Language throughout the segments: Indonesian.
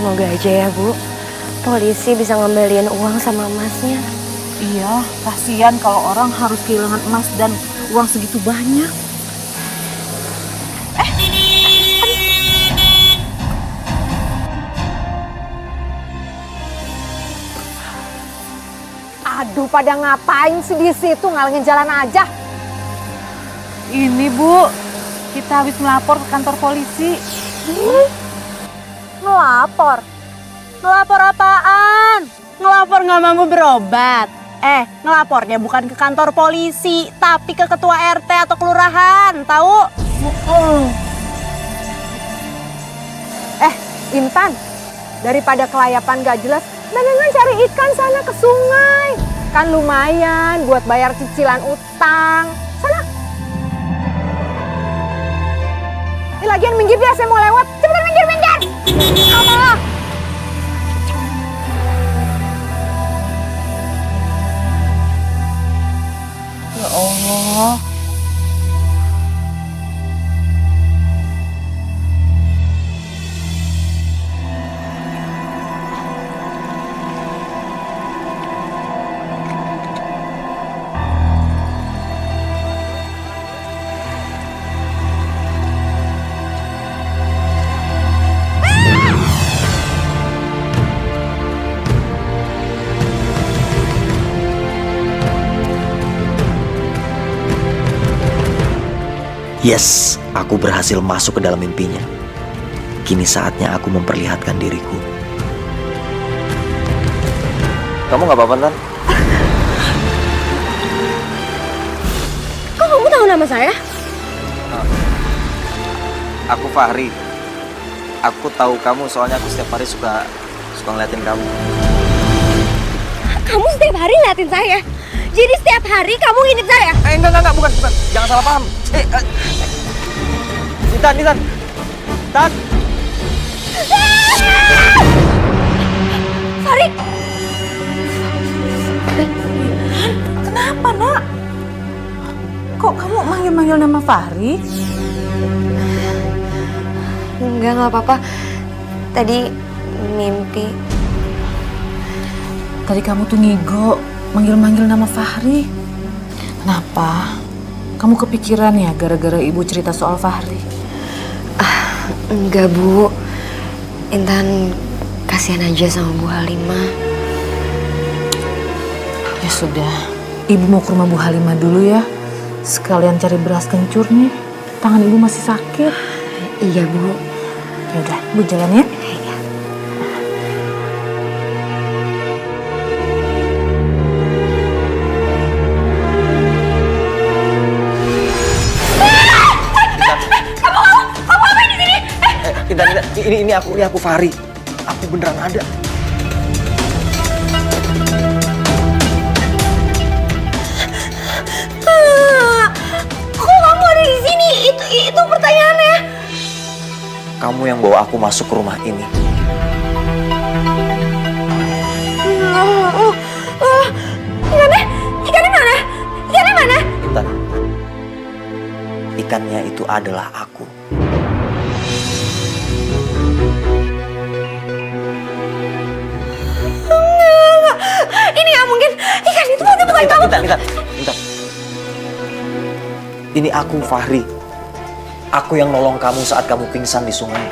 Semoga aja ya, Bu. Polisi bisa ngembaliin uang sama emasnya. Iya, kasihan kalau orang harus kehilangan emas dan uang segitu banyak. Aduh, pada ngapain sih di situ, ngalangin jalan aja? Ini Bu, kita habis melapor ke kantor polisi. Ngelapor? Ngelapor apaan? Ngelapor nggak mampu berobat? Ngelapornya bukan ke kantor polisi, tapi ke ketua RT atau kelurahan, tahu? Intan, daripada kelayapan gak jelas, mendingan cari ikan sana ke sungai. Kan lumayan buat bayar cicilan utang. Sana. Lagian minggir deh, saya mau lewat. Cepetan minggir, minggir. Apa? Ya Allah. Yes, aku berhasil masuk ke dalam mimpinya. Kini saatnya aku memperlihatkan diriku. Kamu gak apa-apa, Tan? Kok kamu tahu nama saya? Aku Fahri. Aku tahu kamu soalnya aku setiap hari suka ngeliatin kamu. Kamu setiap hari ngeliatin saya? Jadi setiap hari kamu ngintip saya? Enggak, bukan. Jangan salah paham. Intan. Tan. Fahri! Kenapa, Nak? Kok kamu manggil-manggil nama Fahri? Enggak apa-apa. Tadi mimpi. Tadi kamu tuh ngigo, manggil-manggil nama Fahri. Kenapa? Kamu kepikiran ya gara-gara ibu cerita soal Fahri? Enggak, Bu. Intan kasihan aja sama Bu Halimah. Ya sudah, ibu mau ke rumah Bu Halimah dulu ya. Sekalian cari beras kencur nih. Tangan ibu masih sakit. Iya, Bu. Ya udah, Bu jalan ya. Intan, ini aku Fahri. Aku beneran ada. Kok kamu ada di sini? Itu pertanyaannya. Kamu yang bawa aku masuk ke rumah ini. Ikannya mana? Intan, ikannya itu adalah aku. Ini nggak mungkin. Ikan itu pasti bukan kamu. Intan. Ini aku Fahri. Aku yang nolong kamu saat kamu pingsan di sungai.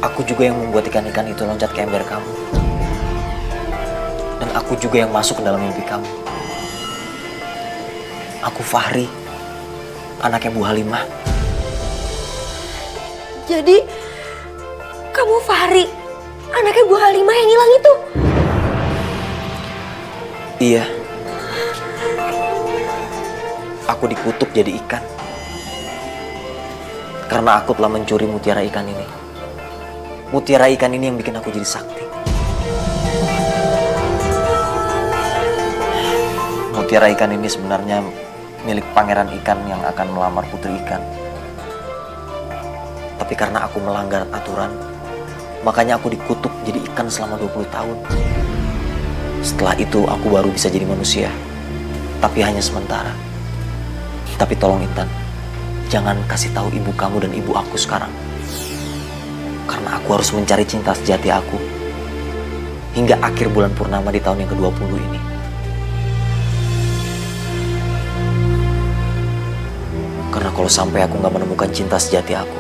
Aku juga yang membuat ikan-ikan itu loncat ke ember kamu. Dan aku juga yang masuk ke dalam mimpi kamu. Aku Fahri, anaknya Bu Halimah. Jadi kamu Fahri, anaknya Bu Halimah yang hilang itu? Iya. Aku dikutuk jadi ikan. Karena aku telah mencuri mutiara ikan ini. Mutiara ikan ini yang bikin aku jadi sakti. Mutiara ikan ini sebenarnya milik pangeran ikan yang akan melamar putri ikan. Tapi karena aku melanggar aturan, makanya aku dikutuk jadi ikan selama 20 tahun. Setelah itu aku baru bisa jadi manusia. Tapi hanya sementara. Tapi tolong Intan, jangan kasih tahu ibu kamu dan ibu aku sekarang. Karena aku harus mencari cinta sejati aku hingga akhir bulan purnama di tahun yang ke-20 ini. Karena kalau sampai aku gak menemukan cinta sejati aku,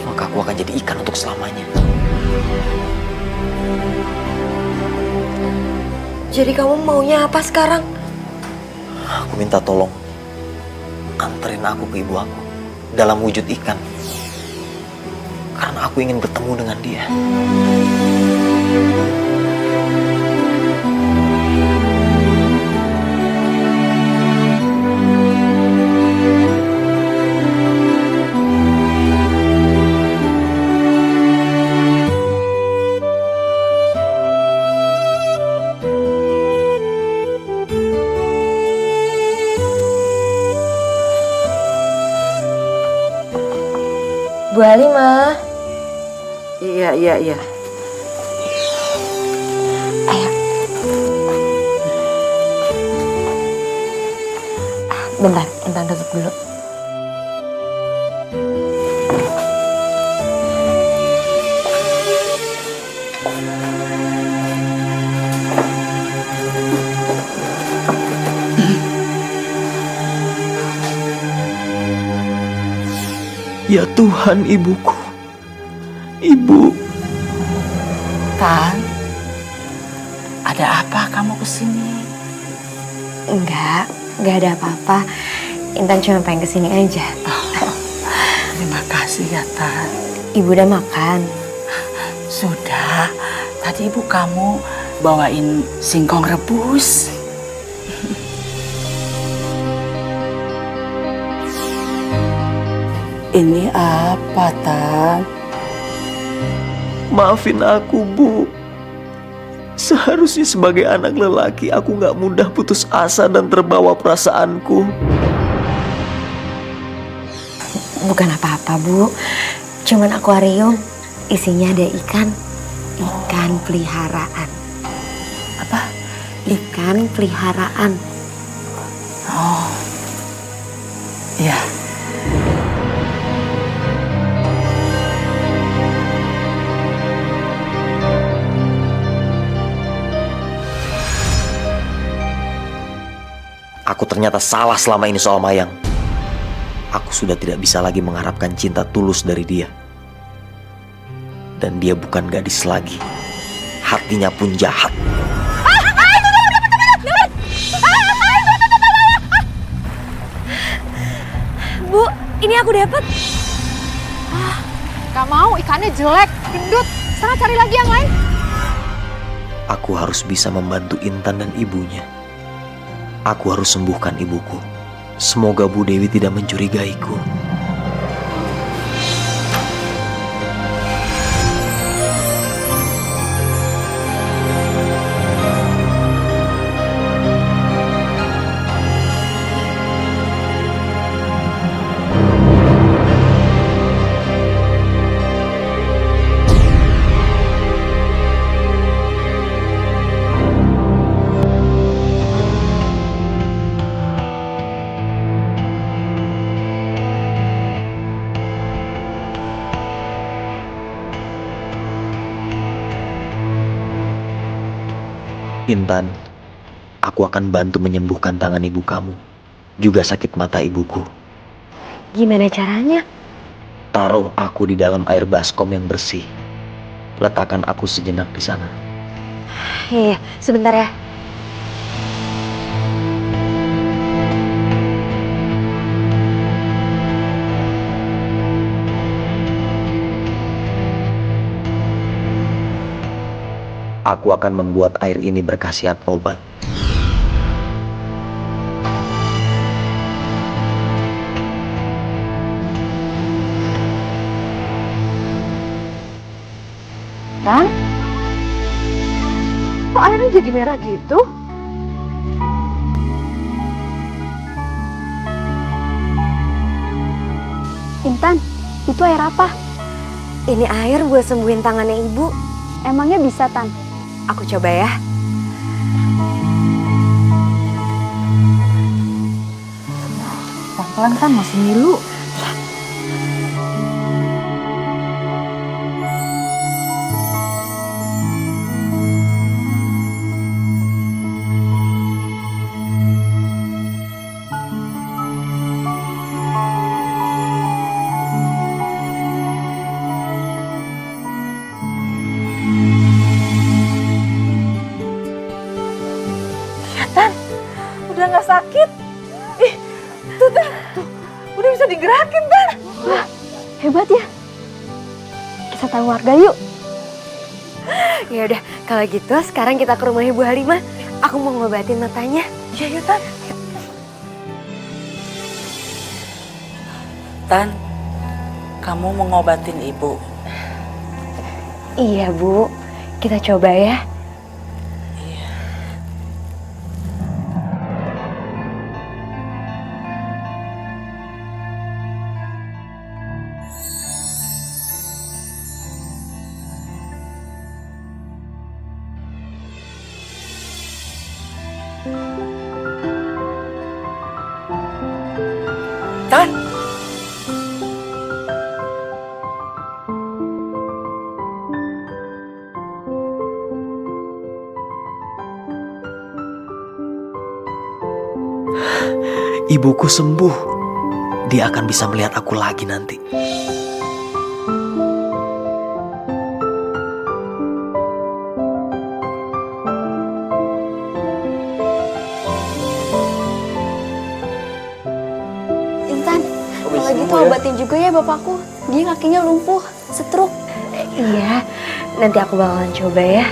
maka aku akan jadi ikan untuk selamanya. Jadi kamu maunya apa sekarang? Aku minta tolong anterin aku ke ibu aku dalam wujud ikan. Karena aku ingin bertemu dengan dia. Bu Halimah. Iya. Ayo. Bentar, Intan tutup dulu. Ya Tuhan, ibuku. Ibu. Tan, ada apa kamu kesini? Enggak ada apa-apa. Intan cuma pengen kesini aja. Terima kasih ya Tan. Ibu udah makan? Sudah, tadi ibu kamu bawain singkong rebus. Ini apa, Tan? Maafin aku, Bu. Seharusnya sebagai anak lelaki aku gak mudah putus asa dan terbawa perasaanku. Bukan apa-apa, Bu. Cuman akuarium. Isinya ada ikan. Ikan peliharaan. Apa? Ikan peliharaan. Oh, iya. Aku ternyata salah selama ini soal Mayang. Aku sudah tidak bisa lagi mengharapkan cinta tulus dari dia. Dan dia bukan gadis lagi. Hatinya pun jahat. Bu, ini aku dapat. Gak mau, ikannya jelek, gendut. Sana cari lagi yang lain. Aku harus bisa membantu Intan dan ibunya. Aku harus sembuhkan ibuku. Semoga Bu Dewi tidak mencurigaiku. Intan, aku akan bantu menyembuhkan tangan ibu kamu. Juga sakit mata ibuku. Gimana caranya? Taruh aku di dalam air baskom yang bersih. Letakkan aku sejenak di sana. Iya, sebentar ya. Aku akan membuat air ini berkhasiat obat. Kan? Kok airnya jadi merah gitu? Intan, itu air apa? Ini air buat sembuhin tangannya ibu. Emangnya bisa, Tan? Aku coba ya. Pelan-pelan kan masih ngilu. Udah bisa digerakin, Tan. Wah, hebat ya. Kita tahu warga yuk. Ya udah, kalau gitu sekarang kita ke rumah Ibu Halimah. Aku mau ngobatin matanya. Iya, Tan. Tan, kamu mau ngobatin ibu. Iya, Bu. Kita coba ya. Tan, Ibuku sembuh. Dia akan bisa melihat aku lagi nanti. Intan, kalau gitu obatin juga ya bapakku. Dia kakinya lumpuh, stroke. Iya, nanti aku bakalan coba ya.